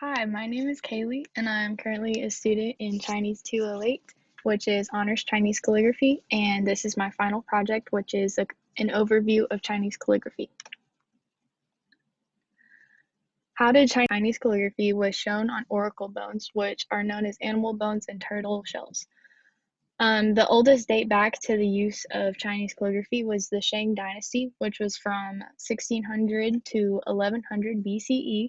Hi, my name is Caleigh, and I'm currently a student in Chinese 208, which is Honors Chinese Calligraphy, and this is my final project, which is an overview of Chinese calligraphy. How did Chinese calligraphy was shown on oracle bones, which are known as animal bones and turtle shells. The oldest date back to the use of Chinese calligraphy was the Shang Dynasty, which was from 1600 to 1100 BCE.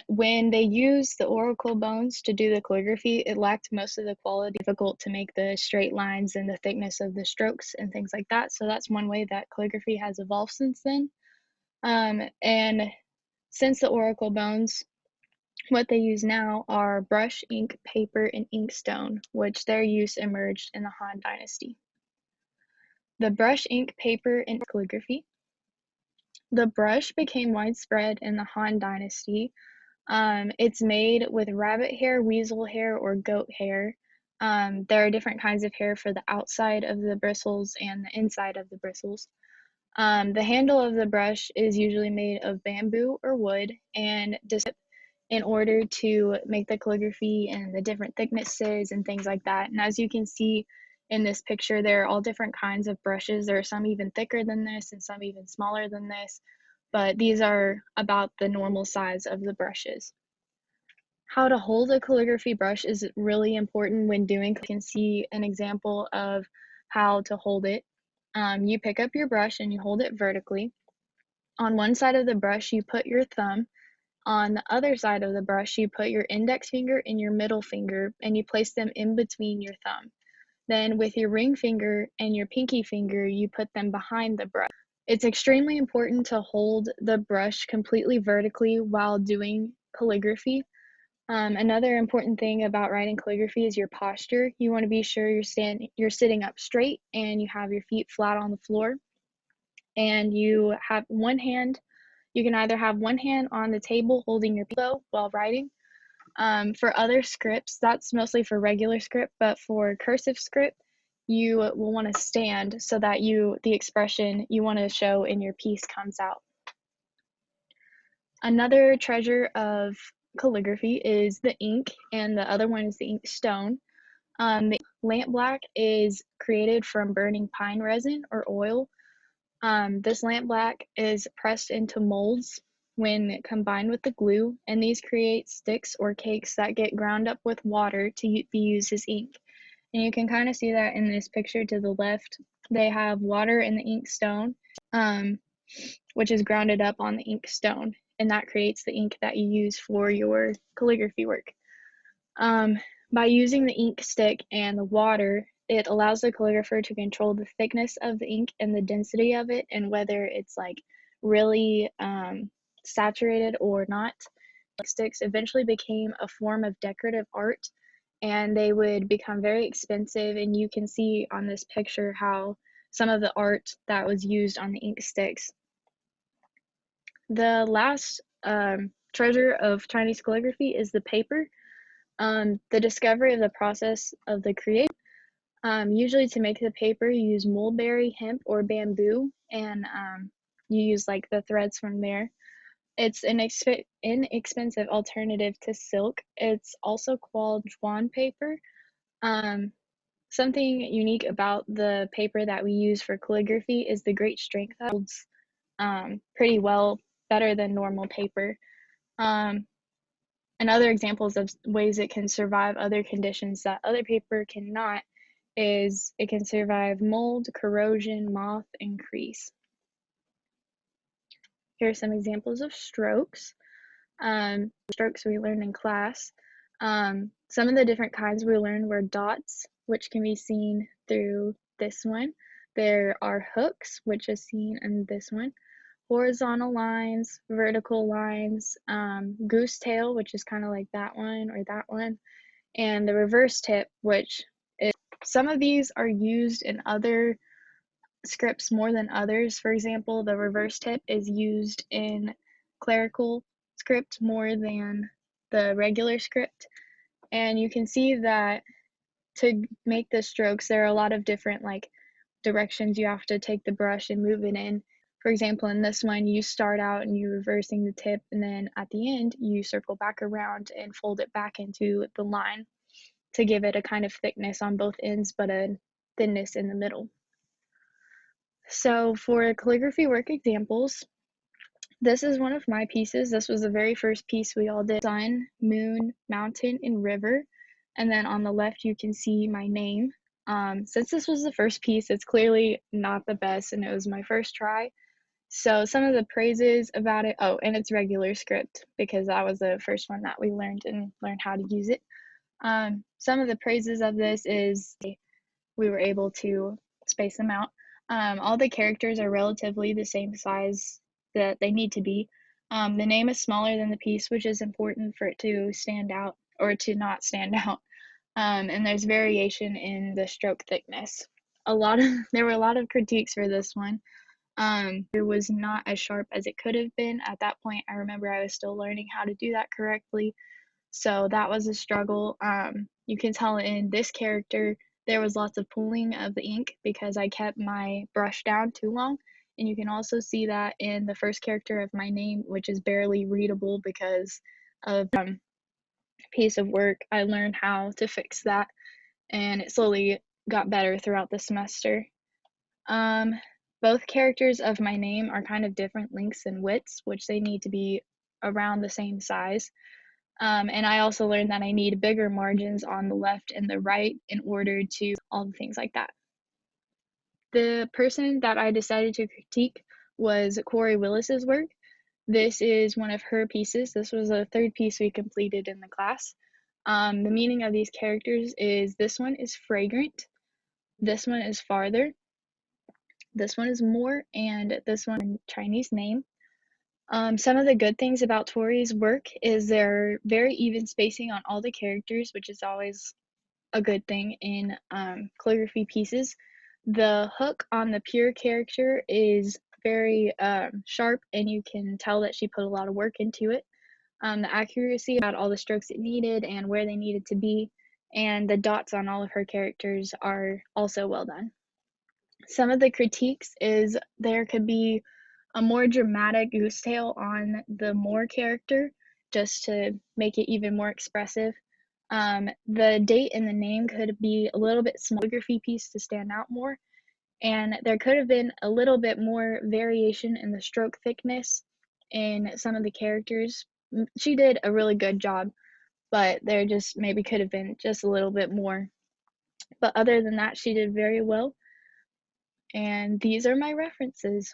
When they used the oracle bones to do the calligraphy, it lacked most of the quality, difficult to make the straight lines and the thickness of the strokes and things like that. So that's one way that calligraphy has evolved since then. And since the oracle bones, what they use now are brush, ink, paper, and inkstone, which their use emerged in the Han Dynasty. The brush, ink, paper, and calligraphy. The brush became widespread in the Han Dynasty. It's made with rabbit hair, weasel hair, or goat hair. There are different kinds of hair for the outside of the bristles and the inside of the bristles. The handle of the brush is usually made of bamboo or wood and in order to make the calligraphy and the different thicknesses and things like that. And as you can see in this picture, there are all different kinds of brushes. There are some even thicker than this and some even smaller than this, but these are about the normal size of the brushes. How to hold a calligraphy brush is really important when doing. You can see an example of how to hold it. You pick up your brush and you hold it vertically. On one side of the brush, you put your thumb. On the other side of the brush, you put your index finger and your middle finger, and you place them in between your thumb. Then with your ring finger and your pinky finger, you put them behind the brush. It's extremely important to hold the brush completely vertically while doing calligraphy. Another important thing about writing calligraphy is your posture. You want to be sure you're sitting up straight and you have your feet flat on the floor. And you have one hand, you can either have one hand on the table holding your pillow while writing. For other scripts, that's mostly for regular script, but for cursive script, you will want to stand so that the expression you want to show in your piece comes out. Another treasure of calligraphy is the ink, and the other one is the ink stone. The lampblack is created from burning pine resin or oil. This lampblack is pressed into molds when combined with the glue, and these create sticks or cakes that get ground up with water to be used as ink. And you can kind of see that in this picture to the left. They have water in the ink stone, which is grounded up on the ink stone, and that creates the ink that you use for your calligraphy work. By using the ink stick and the water, it allows the calligrapher to control the thickness of the ink and the density of it, and whether it's like really saturated or not. Sticks eventually became a form of decorative art, and they would become very expensive, and you can see on this picture how some of the art that was used on the ink sticks. The last treasure of Chinese calligraphy is the paper. The discovery of the process of the creation. Usually to make the paper, you use mulberry, hemp, or bamboo, and you use like the threads from there. It's an inexpensive alternative to silk. It's also called Juan paper. Something unique about the paper that we use for calligraphy is the great strength that holds pretty well, better than normal paper. And other examples of ways it can survive other conditions that other paper cannot is it can survive mold, corrosion, moth, and crease. Here are some examples of strokes. Strokes we learned in class. Some of the different kinds we learned were dots, which can be seen through this one. There are hooks, which is seen in this one. Horizontal lines, vertical lines, goose tail, which is kind of like that one or that one, and the reverse tip, which is, some of these are used in other scripts more than others. For example, the reverse tip is used in clerical script more than the regular script, and you can see that to make the strokes, there are a lot of different like directions you have to take the brush and move it in. For example, in this one, you start out and you're reversing the tip, and then at the end, you circle back around and fold it back into the line to give it a kind of thickness on both ends, but a thinness in the middle. So for calligraphy work examples, this is one of my pieces. This was the very first piece we all did: sun, moon, mountain, and river. And then on the left, you can see my name. Since this was the first piece, it's clearly not the best, and it was my first try. So some of the praises about it, oh, and it's regular script because that was the first one that we learned how to use it. Some of the praises of this is we were able to space them out. All the characters are relatively the same size that they need to be. The name is smaller than the piece, which is important for it to stand out or to not stand out. And there's variation in the stroke thickness. There were a lot of critiques for this one. It was not as sharp as it could have been. At that point, I remember I was still learning how to do that correctly. So that was a struggle. You can tell in this character, there was lots of pooling of the ink because I kept my brush down too long. And you can also see that in the first character of my name, which is barely readable because of piece of work. I learned how to fix that, and it slowly got better throughout the semester. Both characters of my name are kind of different lengths and widths, which they need to be around the same size. And I also learned that I need bigger margins on the left and the right in order to all the things like that. The person that I decided to critique was Corey Willis's work. This is one of her pieces. This was the third piece we completed in the class. The meaning of these characters is this one is fragrant, this one is farther, this one is more, and this one is Chinese name. Some of the good things about Tori's work is they're very even spacing on all the characters, which is always a good thing in calligraphy pieces. The hook on the pure character is very sharp, and you can tell that she put a lot of work into it. The accuracy about all the strokes it needed and where they needed to be, and the dots on all of her characters are also well done. Some of the critiques is there could be a more dramatic goose tail on the more character just to make it even more expressive. The date and the name could be a little bit smaller calligraphy piece to stand out more, and there could have been a little bit more variation in the stroke thickness in some of the characters. She did a really good job, but there just maybe could have been just a little bit more. But other than that, she did very well. And these are my references.